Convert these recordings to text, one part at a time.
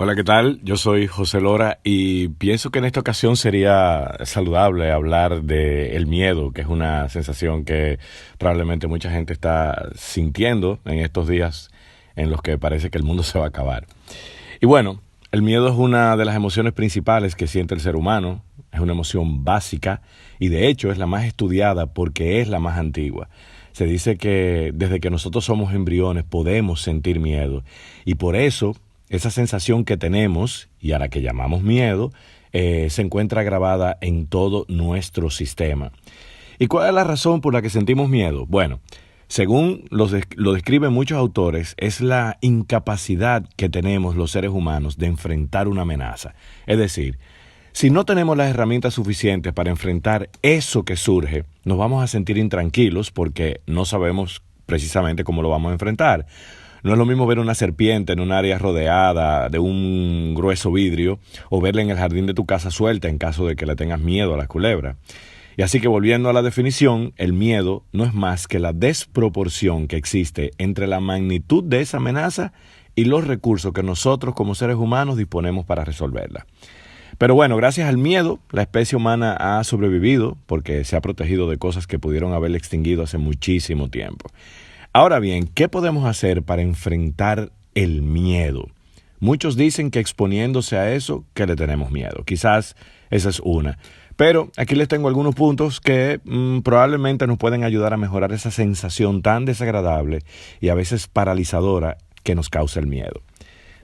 Hola, ¿qué tal? Yo soy José Lora y pienso que en esta ocasión sería saludable hablar de el miedo, que es una sensación que probablemente mucha gente está sintiendo en estos días en los que parece que el mundo se va a acabar. Y bueno, el miedo es una de las emociones principales que siente el ser humano, es una emoción básica y de hecho es la más estudiada porque es la más antigua. Se dice que desde que nosotros somos embriones podemos sentir miedo y por eso esa sensación que tenemos y a la que llamamos miedo se encuentra grabada en todo nuestro sistema. ¿Y cuál es la razón por la que sentimos miedo? Bueno, según lo describen muchos autores, es la incapacidad que tenemos los seres humanos de enfrentar una amenaza. Es decir, si no tenemos las herramientas suficientes para enfrentar eso que surge, nos vamos a sentir intranquilos porque no sabemos precisamente cómo lo vamos a enfrentar. No es lo mismo ver una serpiente en un área rodeada de un grueso vidrio o verla en el jardín de tu casa suelta en caso de que le tengas miedo a las culebras. Y así que volviendo a la definición, el miedo no es más que la desproporción que existe entre la magnitud de esa amenaza y los recursos que nosotros como seres humanos disponemos para resolverla. Pero bueno, gracias al miedo, la especie humana ha sobrevivido porque se ha protegido de cosas que pudieron haberle extinguido hace muchísimo tiempo. Ahora bien, ¿qué podemos hacer para enfrentar el miedo? Muchos dicen que exponiéndose a eso, que le tenemos miedo. Quizás esa es una. Pero aquí les tengo algunos puntos que probablemente nos pueden ayudar a mejorar esa sensación tan desagradable y a veces paralizadora que nos causa el miedo.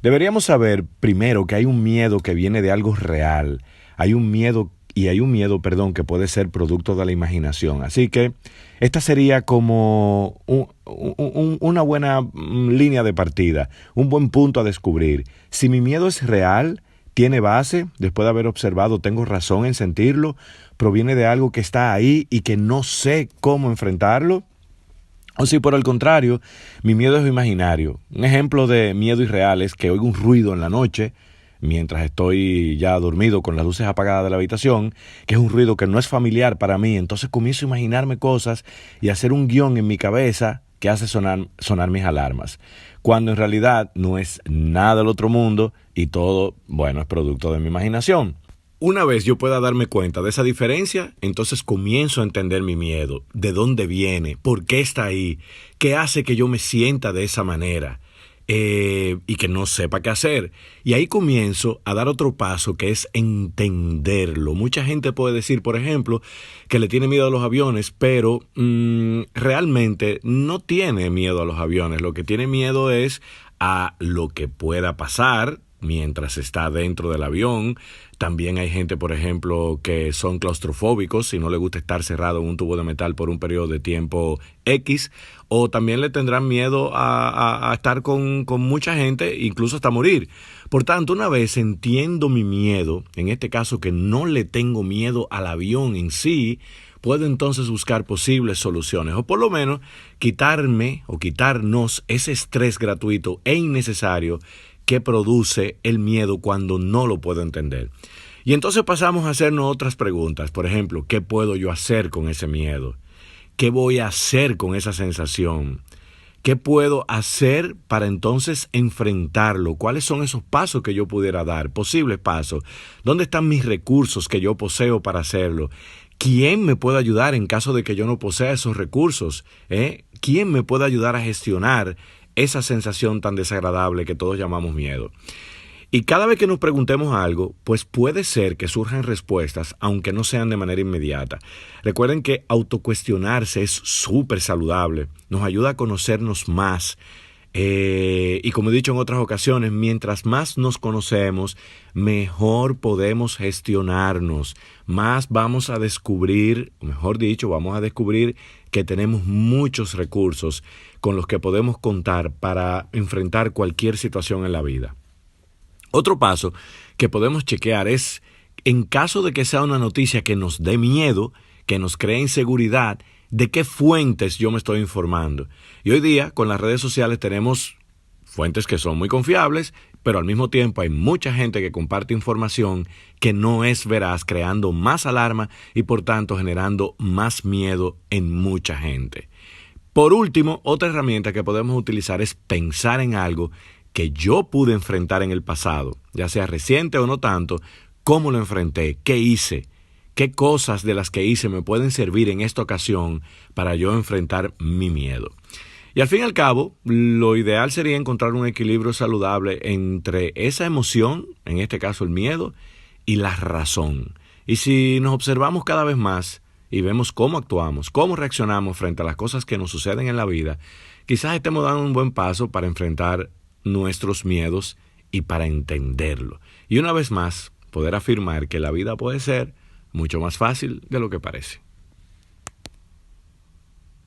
Deberíamos saber primero que hay un miedo que viene de algo real. Hay un miedo que puede ser producto de la imaginación. Así que esta sería como una buena línea de partida, un buen punto a descubrir. Si mi miedo es real, tiene base, después de haber observado, tengo razón en sentirlo, proviene de algo que está ahí y que no sé cómo enfrentarlo. O si por el contrario, mi miedo es imaginario. Un ejemplo de miedo irreal es que oigo un ruido en la noche, mientras estoy ya dormido con las luces apagadas de la habitación, que es un ruido que no es familiar para mí, entonces comienzo a imaginarme cosas y a hacer un guión en mi cabeza que hace sonar mis alarmas, cuando en realidad no es nada del otro mundo y todo, bueno, es producto de mi imaginación. Una vez yo pueda darme cuenta de esa diferencia, entonces comienzo a entender mi miedo, de dónde viene, por qué está ahí, qué hace que yo me sienta de esa manera y que no sepa qué hacer. Y ahí comienzo a dar otro paso que es entenderlo. Mucha gente puede decir, por ejemplo, que le tiene miedo a los aviones, pero realmente no tiene miedo a los aviones. Lo que tiene miedo es a lo que pueda pasar mientras está dentro del avión. También hay gente, por ejemplo, que son claustrofóbicos y no les gusta estar cerrado en un tubo de metal por un periodo de tiempo X, o también le tendrán miedo a estar con mucha gente, incluso hasta morir. Por tanto, una vez entiendo mi miedo, en este caso que no le tengo miedo al avión en sí, puedo entonces buscar posibles soluciones, o por lo menos quitarme o quitarnos ese estrés gratuito e innecesario que produce el miedo cuando no lo puedo entender. Y entonces pasamos a hacernos otras preguntas. Por ejemplo, ¿qué puedo yo hacer con ese miedo? ¿Qué voy a hacer con esa sensación? ¿Qué puedo hacer para entonces enfrentarlo? ¿Cuáles son esos pasos que yo pudiera dar? Posibles pasos. ¿Dónde están mis recursos que yo poseo para hacerlo? ¿Quién me puede ayudar en caso de que yo no posea esos recursos? ¿Quién me puede ayudar a gestionar esa sensación tan desagradable que todos llamamos miedo? Y cada vez que nos preguntemos algo, pues puede ser que surjan respuestas, aunque no sean de manera inmediata. Recuerden que autocuestionarse es súper saludable, nos ayuda a conocernos más. Y como he dicho en otras ocasiones, mientras más nos conocemos, mejor podemos gestionarnos, más vamos a descubrir, mejor dicho, vamos a descubrir que tenemos muchos recursos con los que podemos contar para enfrentar cualquier situación en la vida. Otro paso que podemos chequear es, en caso de que sea una noticia que nos dé miedo, que nos cree inseguridad, ¿de qué fuentes yo me estoy informando? Y hoy día, con las redes sociales, tenemos fuentes que son muy confiables, pero al mismo tiempo hay mucha gente que comparte información que no es veraz, creando más alarma y por tanto generando más miedo en mucha gente. Por último, otra herramienta que podemos utilizar es pensar en algo que yo pude enfrentar en el pasado, ya sea reciente o no tanto, cómo lo enfrenté, qué hice, qué cosas de las que hice me pueden servir en esta ocasión para yo enfrentar mi miedo. Y al fin y al cabo, lo ideal sería encontrar un equilibrio saludable entre esa emoción, en este caso el miedo, y la razón. Y si nos observamos cada vez más y vemos cómo actuamos, cómo reaccionamos frente a las cosas que nos suceden en la vida, quizás estemos dando un buen paso para enfrentar nuestros miedos y para entenderlo. Y una vez más, poder afirmar que la vida puede ser mucho más fácil de lo que parece.